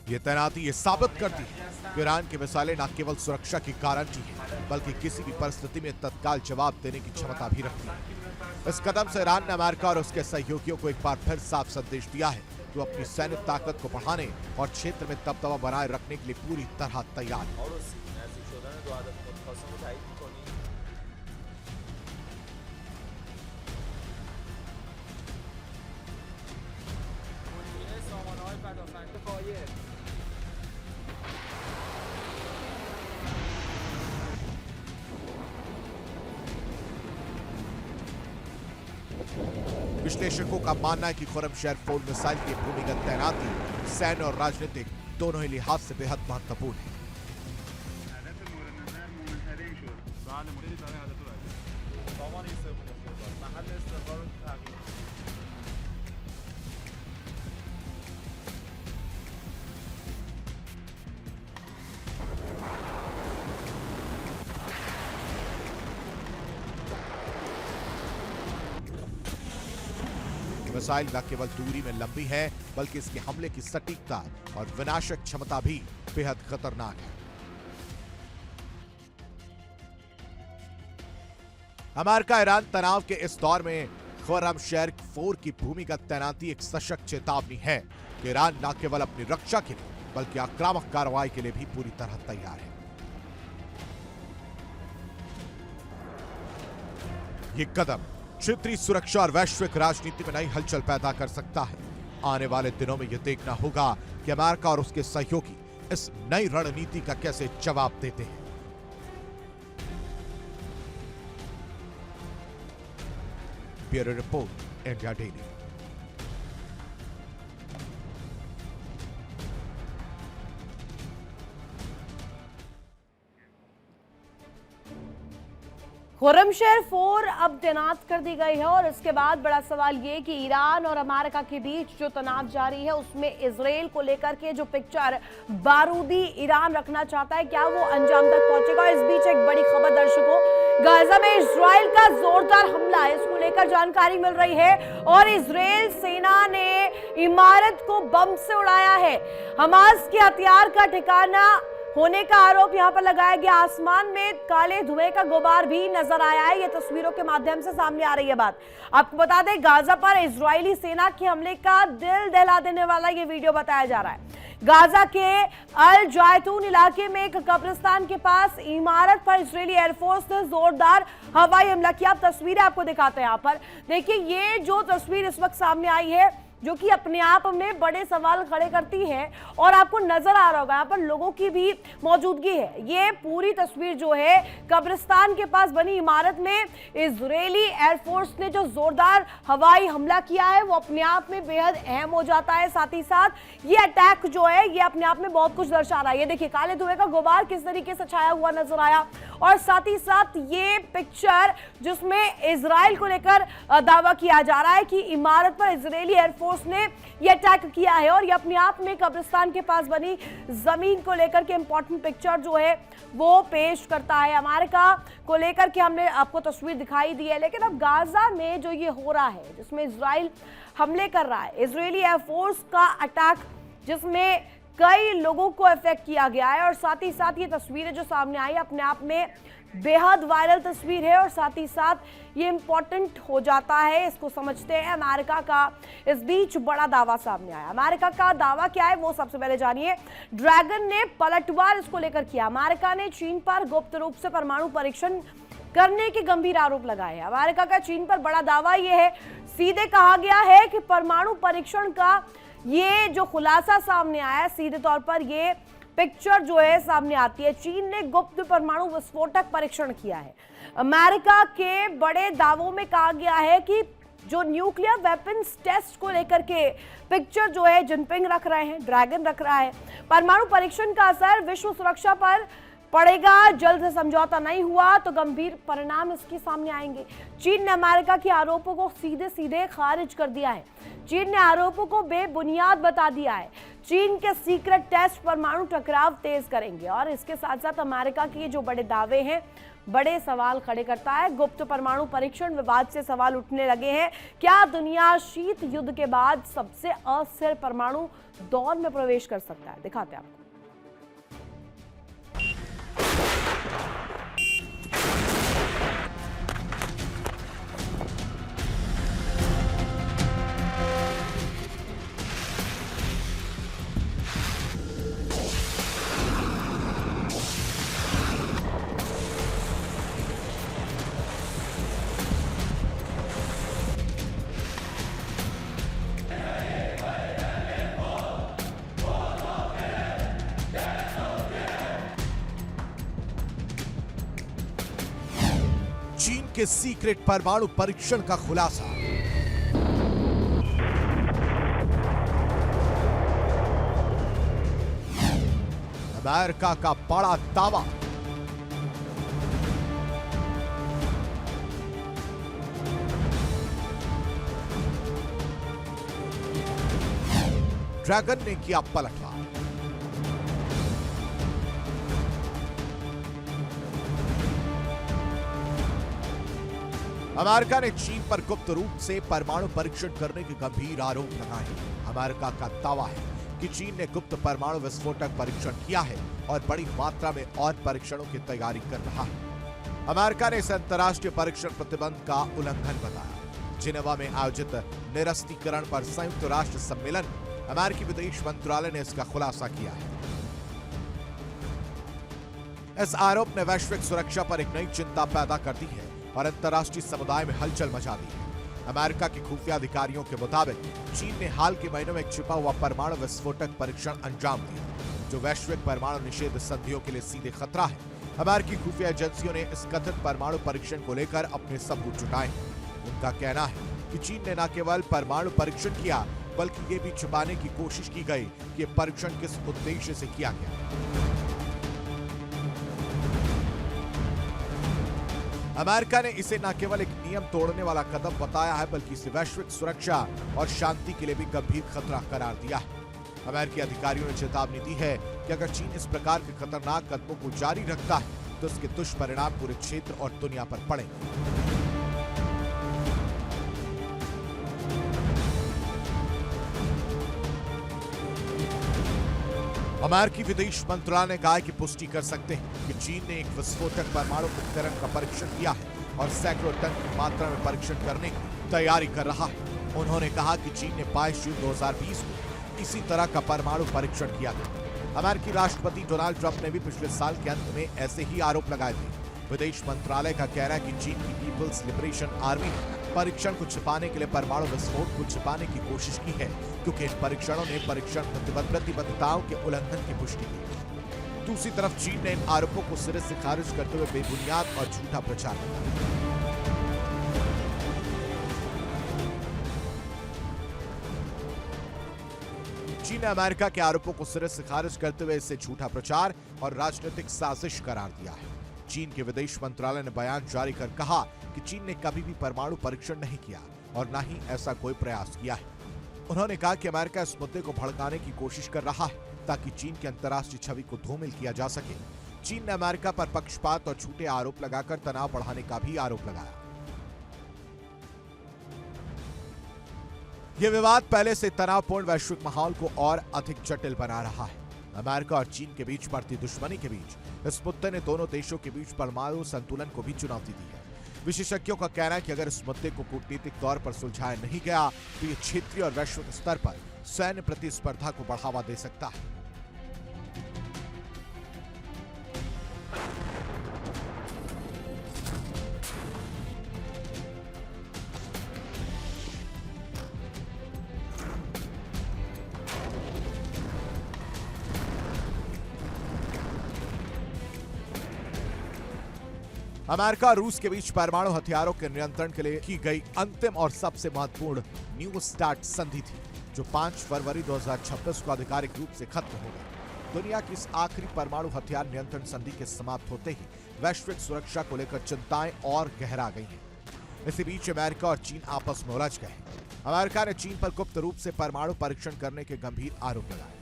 ये तैनाती ये साबित करती है कि ईरान की मिसाइलें न केवल सुरक्षा की गारंटी है बल्कि किसी भी परिस्थिति में तत्काल जवाब देने की क्षमता भी रखती है। इस कदम से ईरान ने अमेरिका और उसके सहयोगियों को एक बार फिर साफ संदेश दिया है कि वो अपनी सैन्य ताकत को बढ़ाने और क्षेत्र में दबदबा बनाए रखने के लिए पूरी तरह तैयार है। विश्लेषकों का मानना है कि खुर्रमशहर 4 मिसाइल की भूमिगत तैनाती सैन्य और राजनीतिक दोनों ही लिहाज से बेहद महत्वपूर्ण है। मिसाइल न केवल दूरी में लंबी है बल्कि इसके हमले की सटीकता और विनाशक क्षमता भी बेहद खतरनाक है। अमेरिका ईरान तनाव के इस दौर में खुर्रमशहर 4 की भूमिगत तैनाती एक सशक्त चेतावनी है कि ईरान न केवल अपनी रक्षा के लिए बल्कि आक्रामक कार्रवाई के लिए भी पूरी तरह तैयार है। ये कदम क्षेत्रीय सुरक्षा और वैश्विक राजनीति में नई हलचल पैदा कर सकता है। आने वाले दिनों में यह देखना होगा कि अमेरिका और उसके सहयोगी इस नई रणनीति का कैसे जवाब देते हैं। Bureau report, India daily. Khorramshahr 4 अब तैनात कर दी गई है और इसके बाद बड़ा सवाल ये कि ईरान और अमेरिका के बीच जो तनाव जारी है उसमें इजराइल को लेकर के जो पिक्चर बारूदी ईरान रखना चाहता है, क्या वो अंजाम तक पहुंचेगा। इस बीच एक बड़ी खबर दर्शकों, गाजा में इजराइल का जोरदार हमला है, इसको लेकर जानकारी मिल रही है और इजराइल सेना ने इमारत को बम से उड़ाया है। हमास के हथियार का ठिकाना होने का आरोप यहां पर लगाया गया। आसमान में काले धुएं का गुबार भी नजर आया है। ये तस्वीरों के माध्यम से सामने आ रही है बात। आपको बता दें, गाजा पर इजरायली सेना के हमले का दिल दहला देने वाला ये वीडियो बताया जा रहा है। गाजा के अल जायतून इलाके में एक कब्रिस्तान के पास इमारत पर इजरायली एयरफोर्स ने जोरदार हवाई हमला किया। आप तस्वीरें आपको दिखाते हैं यहाँ पर देखिए। ये जो तस्वीर इस वक्त सामने आई है जो कि अपने आप में बड़े सवाल खड़े करती है और आपको नजर आ रहा होगा यहाँ पर लोगों की भी मौजूदगी है। ये पूरी तस्वीर जो है कब्रिस्तान के पास बनी इमारत में इजरायली एयरफोर्स ने जो जोरदार हवाई हमला किया है वो अपने आप में बेहद अहम हो जाता है। साथ ही साथ ये अटैक जो है ये अपने आप में बहुत कुछ दर्शा रहा है। ये देखिए काले धुएं का गुबार किस तरीके से छाया हुआ नजर आया और साथ ही साथ ये पिक्चर जिसमें इजराइल को लेकर दावा किया जा रहा है कि इमारत पर इजरायली एयरफोर्स ने ये अटैक किया है और ये अपने आप में कब्रिस्तान के पास बनी जमीन को लेकर के इंपॉर्टेंट पिक्चर जो है वो पेश करता है। अमेरिका को लेकर के हमने आपको तस्वीर दिखाई दी है, लेकिन अब गाजा में जो ये हो रहा है जिसमें इजराइल हमले कर रहा है, इजरायली एयरफोर्स का अटैक जिसमें कई लोगों को इफेक्ट किया गया है और साथ ही साथ ये तस्वीरें जो सामने आई अपने आप में बेहद वायरल तस्वीर है और साथ ही साथ ये इंपॉर्टेंट हो जाता है। इसको समझते हैं अमेरिका का इस बीच बड़ा दावा सामने आया। अमेरिका का दावा क्या है वो सबसे पहले जानिए। ड्रैगन ने पलटवार इसको लेकर किया। अमेरिका ने चीन पर गुप्त रूप से परमाणु परीक्षण करने के गंभीर आरोप लगाए हैं। अमेरिका का चीन पर बड़ा दावा यह है, सीधे कहा गया है कि परमाणु परीक्षण का ये जो खुलासा सामने आया सीधे तौर पर ये पिक्चर जो है सामने आती है। चीन ने गुप्त परमाणु विस्फोटक परीक्षण किया है। अमेरिका के बड़े दावों में कहा गया है कि जो न्यूक्लियर वेपन्स टेस्ट को लेकर के पिक्चर जो है जिनपिंग रख रहे हैं, ड्रैगन रख रहा है। परमाणु परीक्षण का असर विश्व सुरक्षा पर पड़ेगा, जल्द से समझौता नहीं हुआ तो गंभीर परिणाम इसके सामने आएंगे। चीन ने अमेरिका के आरोपों को सीधे सीधे खारिज कर दिया है। चीन ने आरोपों को बेबुनियाद बता दिया है। चीन के सीक्रेट टेस्ट परमाणु टकराव तेज करेंगे और इसके साथ साथ अमेरिका के जो बड़े दावे हैं बड़े सवाल खड़े करता है। गुप्त परमाणु परीक्षण विवाद से सवाल उठने लगे हैं। क्या दुनिया शीत युद्ध के बाद सबसे अस्थिर परमाणु दौर में प्रवेश कर सकता है? दिखाते हैं आपको। चीन के सीक्रेट परमाणु परीक्षण का खुलासा। अमेरिका का बड़ा दावा। ड्रैगन ने किया पलटवार। अमेरिका ने चीन पर गुप्त रूप से परमाणु परीक्षण करने के गंभीर आरोप लगाए। अमेरिका का दावा है कि चीन ने गुप्त परमाणु विस्फोटक परीक्षण किया है और बड़ी मात्रा में और परीक्षणों की तैयारी कर रहा है। अमेरिका ने इसे अंतर्राष्ट्रीय परीक्षण प्रतिबंध का उल्लंघन बताया। जिनेवा में आयोजित निरस्तीकरण पर संयुक्त राष्ट्र सम्मेलन में अमेरिकी विदेश मंत्रालय ने इसका खुलासा किया है। इस आरोप ने वैश्विक सुरक्षा पर एक नई चिंता पैदा कर दी है और अंतर्राष्ट्रीय समुदाय में हलचल मचा दी है। अमेरिका के खुफिया अधिकारियों के मुताबिक चीन ने हाल के महीनों में एक छिपा हुआ परमाणु विस्फोटक परीक्षण अंजाम दिया, जो वैश्विक परमाणु निषेध संधियों के लिए सीधे खतरा है। अमेरिकी खुफिया एजेंसियों ने इस कथित परमाणु परीक्षण को लेकर अपने सबूत जुटाए हैं। उनका कहना है कि चीन ने न केवल परमाणु परीक्षण किया, बल्कि ये भी छुपाने की कोशिश की गई कि परीक्षण किस उद्देश्य से किया गया। अमेरिका ने इसे न केवल एक नियम तोड़ने वाला कदम बताया है, बल्कि इसे वैश्विक सुरक्षा और शांति के लिए भी गंभीर खतरा करार दिया है। अमेरिकी अधिकारियों ने चेतावनी दी है कि अगर चीन इस प्रकार के खतरनाक कदमों को जारी रखता है तो इसके दुष्परिणाम पूरे क्षेत्र और दुनिया पर पड़ेंगे। अमेरिकी विदेश मंत्रालय ने कहा कि पुष्टि कर सकते हैं कि चीन ने एक विस्फोटक परमाणु उपकरण का परीक्षण किया है और सैकड़ों टन की मात्रा में परीक्षण करने की तैयारी कर रहा है। उन्होंने कहा कि चीन ने 22 जून 2020 को इसी तरह का परमाणु परीक्षण किया था। अमेरिकी राष्ट्रपति डोनाल्ड ट्रंप ने भी पिछले साल के अंत में ऐसे ही आरोप लगाए थे। विदेश मंत्रालय का कहना है कि चीन की पीपल्स लिबरेशन आर्मी ने परीक्षण को छिपाने के लिए परमाणु विस्फोट को छिपाने की कोशिश की है, क्योंकि इन परीक्षणों ने परीक्षण प्रतिबद्धताओं के उल्लंघन की पुष्टि की। दूसरी तरफ चीन ने इन आरोपों को सिरे से खारिज करते हुए बेबुनियाद और झूठा प्रचार किया। चीन ने अमेरिका के आरोपों को सिरे से खारिज करते हुए इसे झूठा प्रचार और राजनीतिक साजिश करार दिया है। चीन के विदेश मंत्रालय ने बयान जारी कर कहा कि चीन ने कभी भी परमाणु परीक्षण नहीं किया और न ही ऐसा कोई प्रयास किया है। उन्होंने कहा कि अमेरिका इस मुद्दे को भड़काने की कोशिश कर रहा है ताकि चीन की अंतर्राष्ट्रीय छवि को धूमिल किया जा सके। चीन ने अमेरिका पर पक्षपात और झूठे आरोप लगाकर तनाव बढ़ाने का भी आरोप लगाया। यह विवाद पहले से तनावपूर्ण वैश्विक माहौल को और अधिक जटिल बना रहा है। अमेरिका और चीन के बीच बढ़ती दुश्मनी के बीच इस मुद्दे ने दोनों देशों के बीच परमाणु संतुलन को भी चुनौती दी है। विशेषज्ञों का कहना है कि अगर इस मुद्दे को कूटनीतिक तौर पर सुलझाया नहीं गया तो ये क्षेत्रीय और वैश्विक स्तर पर सैन्य प्रतिस्पर्धा को बढ़ावा दे सकता है। अमेरिका और रूस के बीच परमाणु हथियारों के नियंत्रण के लिए की गई अंतिम और सबसे महत्वपूर्ण न्यू स्टार्ट संधि थी, जो 5 फरवरी 2026 को आधिकारिक रूप से खत्म हो गई। दुनिया की इस आखिरी परमाणु हथियार नियंत्रण संधि के समाप्त होते ही वैश्विक सुरक्षा को लेकर चिंताएं और गहरा गई हैं। इसी बीच अमेरिका और चीन आपस में उलझ गए। अमेरिका ने चीन पर गुप्त रूप से परमाणु परीक्षण करने के गंभीर आरोप लगाए।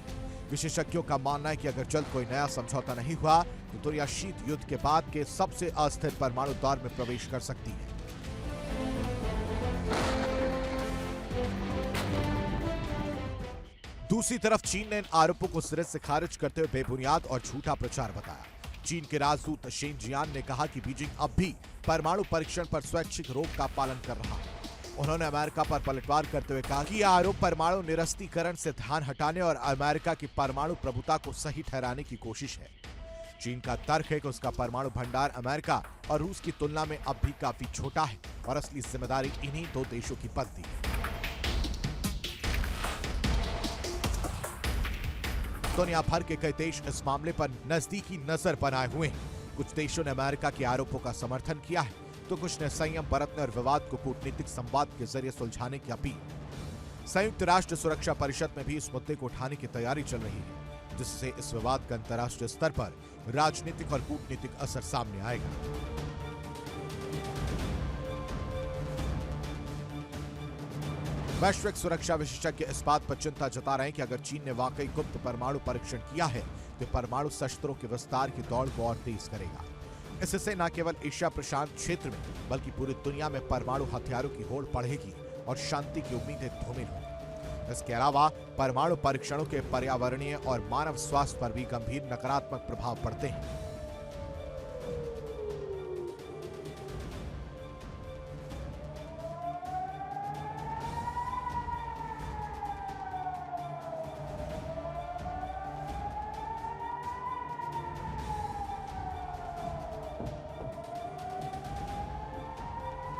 विशेषज्ञों का मानना है कि अगर जल्द कोई नया समझौता नहीं हुआ तो दुनिया शीत युद्ध के बाद के सबसे अस्थिर परमाणु दौर में प्रवेश कर सकती है। दूसरी तरफ चीन ने इन आरोपों को सिरे से खारिज करते हुए बेबुनियाद और झूठा प्रचार बताया। चीन के राजदूत शेन जियान ने कहा कि बीजिंग अब भी परमाणु परीक्षण पर स्वैच्छिक रोक का पालन कर रहा है। उन्होंने अमेरिका पर पलटवार करते हुए कहा कि यह आरोप परमाणु निरस्तीकरण से ध्यान हटाने और अमेरिका की परमाणु प्रभुता को सही ठहराने की कोशिश है। चीन का तर्क है कि उसका परमाणु भंडार अमेरिका और रूस की तुलना में अब भी काफी छोटा है और असली जिम्मेदारी इन्हीं दो देशों की बनती है। दुनिया भर के कई देश इस मामले पर नजदीकी नजर बनाए हुए हैं। कुछ देशों ने अमेरिका के आरोपों का समर्थन किया है तो कुछ ने संयम बरतने और विवाद को कूटनीतिक संवाद के जरिए सुलझाने की अपील। संयुक्त राष्ट्र सुरक्षा परिषद में भी इस मुद्दे को उठाने की तैयारी चल रही है। जिससे इस विवाद का अंतर्राष्ट्रीय स्तर पर राजनीतिक और कूटनीतिक असर सामने आएगा। वैश्विक सुरक्षा विशेषज्ञ इस बात पर चिंता जता रहे हैं कि अगर चीन ने वाकई गुप्त परमाणु परीक्षण किया है तो परमाणु शस्त्रों के विस्तार की दौड़ को और तेज करेगा। इससे न केवल एशिया प्रशांत क्षेत्र में बल्कि पूरी दुनिया में परमाणु हथियारों की होड़ बढ़ेगी और शांति की उम्मीदें धूमिल होंगी। इसके अलावा परमाणु परीक्षणों के पर्यावरणीय और मानव स्वास्थ्य पर भी गंभीर नकारात्मक प्रभाव पड़ते हैं।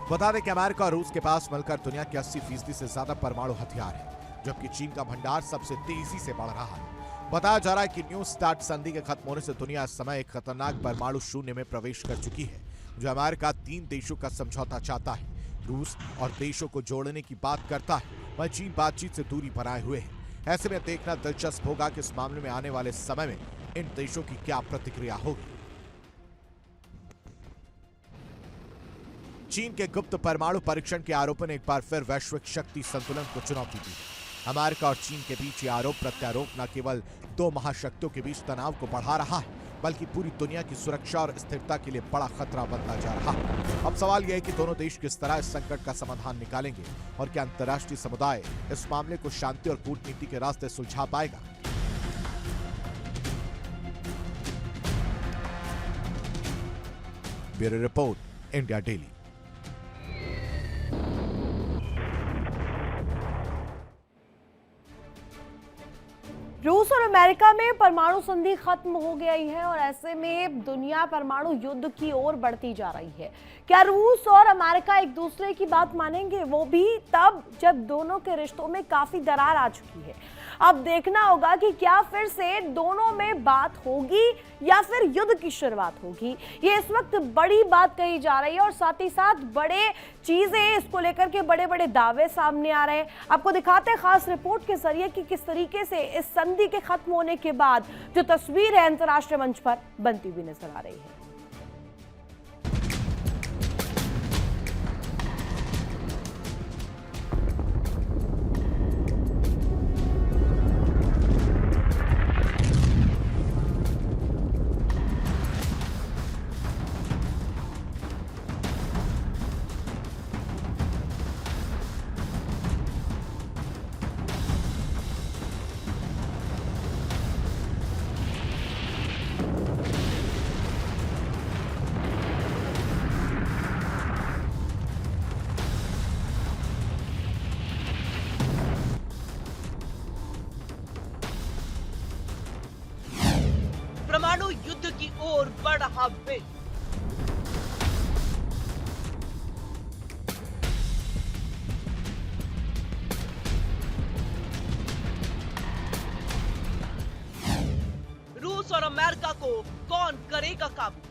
बता दें कि अमेरिका और रूस के पास मिलकर दुनिया के 80% से ज्यादा परमाणु हथियार है, जबकि चीन का भंडार सबसे तेजी से बढ़ रहा है। बताया जा रहा है कि न्यू स्टार्ट संधि के खत्म होने से दुनिया इस समय एक खतरनाक परमाणु शून्य में प्रवेश कर चुकी है, जो अमेरिका 3 देशों का समझौता चाहता है। रूस और देशों को जोड़ने की बात करता है, वह चीन बातचीत से दूरी बनाए हुए है। ऐसे में देखना दिलचस्प होगा कि इस मामले में आने वाले समय में इन देशों की क्या प्रतिक्रिया होगी। चीन के गुप्त परमाणु परीक्षण के आरोपों ने एक बार फिर वैश्विक शक्ति संतुलन को चुनौती दी। अमेरिका और चीन के बीच ये आरोप प्रत्यारोप न केवल 2 महाशक्तियों के बीच तनाव को बढ़ा रहा है, बल्कि पूरी दुनिया की सुरक्षा और स्थिरता के लिए बड़ा खतरा बनता जा रहा है। अब सवाल यह है कि दोनों देश किस तरह इस संकट का समाधान निकालेंगे और क्या अंतर्राष्ट्रीय समुदाय इस मामले को शांति और कूटनीति के रास्ते सुलझा पाएगा। Bureau report, India daily. रूस और अमेरिका में परमाणु संधि खत्म हो गई है और ऐसे में दुनिया परमाणु युद्ध की ओर बढ़ती जा रही है। क्या रूस और अमेरिका एक दूसरे की बात मानेंगे, वो भी तब जब दोनों के रिश्तों में काफी दरार आ चुकी है। अब देखना होगा कि क्या फिर से दोनों में बात होगी या फिर युद्ध की शुरुआत होगी। ये इस वक्त बड़ी बात कही जा रही है और साथ ही साथ बड़े चीजें इसको लेकर के बड़े बड़े दावे सामने आ रहे हैं। आपको दिखाते हैं खास रिपोर्ट के जरिए कि किस तरीके से इस संधि के खत्म होने के बाद जो तस्वीर है अंतर्राष्ट्रीय मंच पर बनती हुई नजर आ रही है। परमाणु युद्ध की ओर बढ़ रहा बिल। रूस और अमेरिका को कौन करेगा काबू?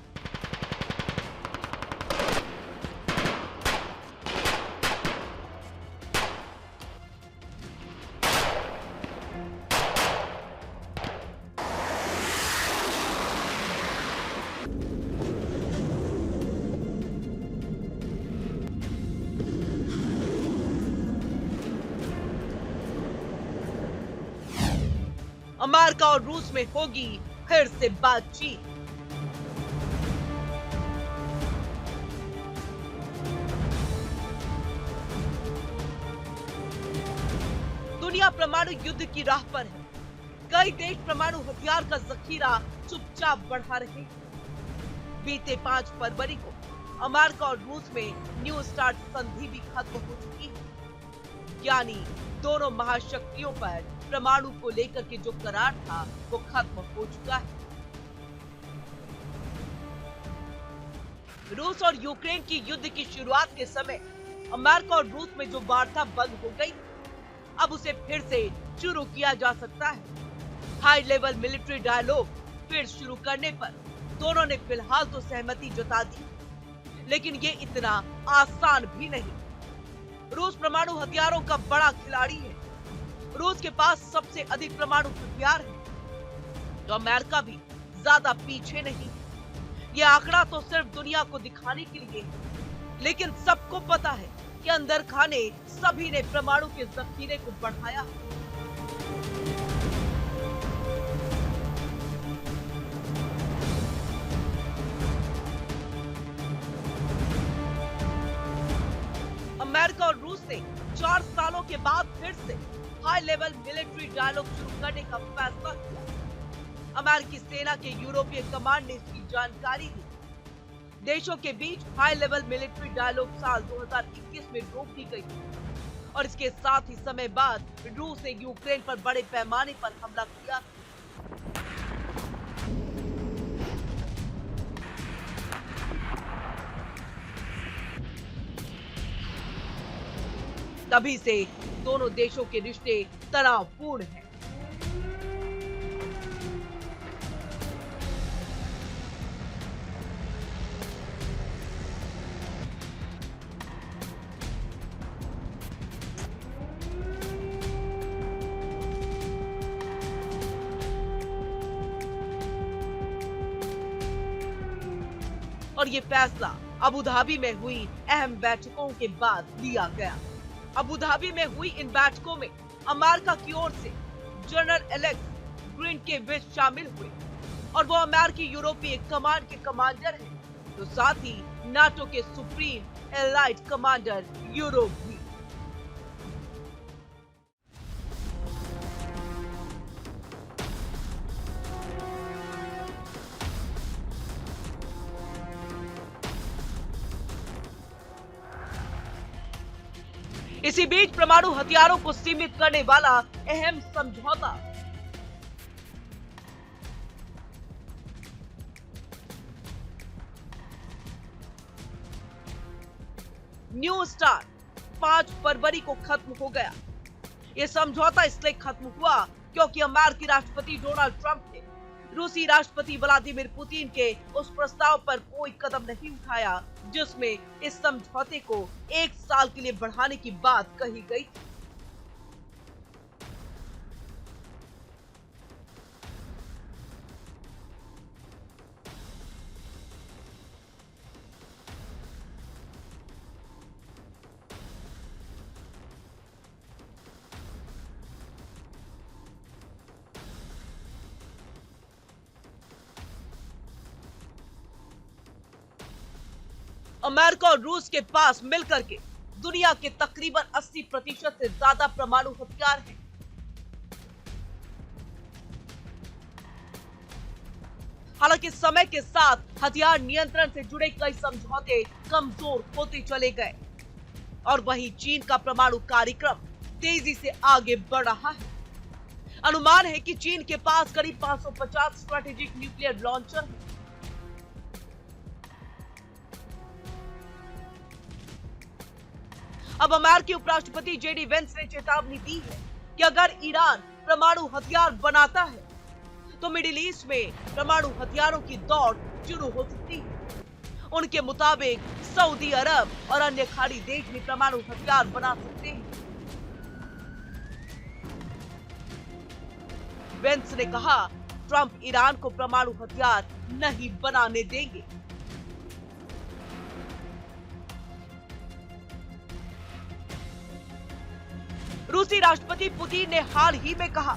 अमेरिका और रूस में होगी फिर से बातचीत। दुनिया परमाणु युद्ध की राह पर है। कई देश परमाणु हथियार का जखीरा चुपचाप बढ़ा रहे हैं। बीते 5 फरवरी को अमेरिका और रूस में न्यू स्टार्ट संधि भी खत्म हो चुकी है, यानी दोनों महाशक्तियों पर परमाणु को लेकर के जो करार था वो खत्म हो चुका है। रूस और यूक्रेन की युद्ध की शुरुआत के समय अमेरिका और रूस में जो वार्ता बंद हो गई, अब उसे फिर से शुरू किया जा सकता है। हाई लेवल मिलिट्री डायलॉग फिर शुरू करने पर दोनों ने फिलहाल तो सहमति जता दी, लेकिन ये इतना आसान भी नहीं। रूस परमाणु हथियारों का बड़ा खिलाड़ी है। रूस के पास सबसे अधिक परमाणु हथियार है। तो अमेरिका भी ज्यादा पीछे नहीं। ये आंकड़ा तो सिर्फ दुनिया को दिखाने के लिए है, लेकिन सबको पता है कि अंदर खाने सभी ने परमाणु के जखीरे को बढ़ाया। अमेरिका और रूस ने 4 सालों के बाद फिर से हाई लेवल मिलिट्री डायलॉग शुरू करने का फैसला किया। अमेरिकी सेना के यूरोपीय कमांड ने इसकी जानकारी दी। देशों के बीच हाई लेवल मिलिट्री डायलॉग साल 2021 में रोक दी गई और इसके साथ ही समय बाद रूस ने यूक्रेन पर बड़े पैमाने पर हमला किया। तभी से दोनों देशों के रिश्ते तनावपूर्ण हैं। और ये फैसला अबू धाबी में हुई अहम बैठकों के बाद लिया गया। अबू धाबी में हुई इन बैठकों में अमेरिका की ओर से जनरल एलेक्स ग्रीन के बीच शामिल हुए और वो अमेरिकी यूरोपीय कमांड के कमांडर हैं, तो साथ ही नाटो के सुप्रीम एलाइड कमांडर यूरोप भी। इसी बीच परमाणु हथियारों को सीमित करने वाला अहम समझौता न्यू स्टार्ट 5 फरवरी को खत्म हो गया। यह समझौता इसलिए खत्म हुआ क्योंकि अमेरिकी राष्ट्रपति डोनाल्ड ट्रंप ने रूसी राष्ट्रपति व्लादिमीर पुतिन के उस प्रस्ताव पर कोई कदम नहीं उठाया जिसमें इस समझौते को 1 साल के लिए बढ़ाने की बात कही गई। अमेरिका और रूस के पास मिलकर के दुनिया के तकरीबन 80% से ज्यादा परमाणु हथियार हैं। हालांकि समय के साथ हथियार नियंत्रण से जुड़े कई समझौते कमजोर होते चले गए और वहीं चीन का परमाणु कार्यक्रम तेजी से आगे बढ़ रहा है। अनुमान है कि चीन के पास करीब 550 स्ट्रेटेजिक न्यूक्लियर लॉन्चर हैं। अब अमेरिकी उपराष्ट्रपति जेडी वेंस ने चेतावनी दी है कि अगर ईरान परमाणु हथियार बनाता है तो मिडिल ईस्ट में परमाणु हथियारों की दौड़ शुरू हो सकती है। उनके मुताबिक सऊदी अरब और अन्य खाड़ी देश भी परमाणु हथियार बना सकते हैं। वेंस ने कहा, ट्रंप ईरान को परमाणु हथियार नहीं बनाने देंगे। रूसी राष्ट्रपति पुतिन ने हाल ही में कहा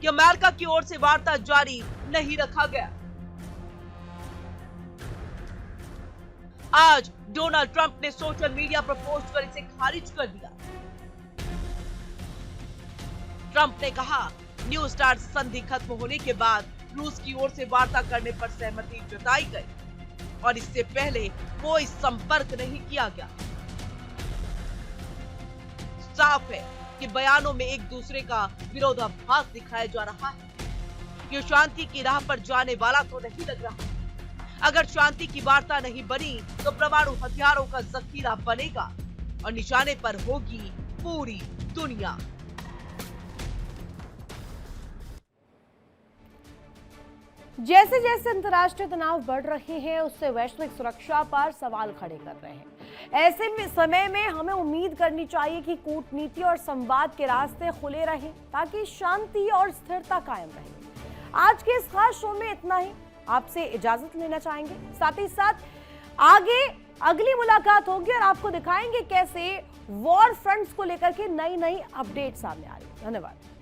कि अमेरिका की ओर से वार्ता जारी नहीं रखा गया। आज डोनाल्ड ट्रंप ने सोशल मीडिया पर पोस्ट कर इसे खारिज कर दिया। ट्रंप ने कहा, न्यू स्टार्ट संधि खत्म होने के बाद रूस की ओर से वार्ता करने पर सहमति जताई गई और इससे पहले कोई संपर्क नहीं किया गया। साफ है कि बयानों में एक दूसरे का विरोधाभास दिखाया जा रहा है। ये शांति की राह पर जाने वाला तो नहीं लग रहा। अगर शांति की वार्ता नहीं बनी तो परमाणु हथियारों का जखीरा बनेगा और निशाने पर होगी पूरी दुनिया। जैसे जैसे अंतर्राष्ट्रीय तनाव बढ़ रहे हैं उससे वैश्विक सुरक्षा पर सवाल खड़े कर रहे हैं। ऐसे में समय में हमें उम्मीद करनी चाहिए कि कूटनीति और संवाद के रास्ते खुले रहें ताकि शांति और स्थिरता कायम रहे। आज के इस खास शो में इतना ही। आपसे इजाजत लेना चाहेंगे, साथ ही साथ आगे अगली मुलाकात होगी और आपको दिखाएंगे कैसे वॉर फ्रंट्स को लेकर के नई नई अपडेट सामने आ रही है। धन्यवाद।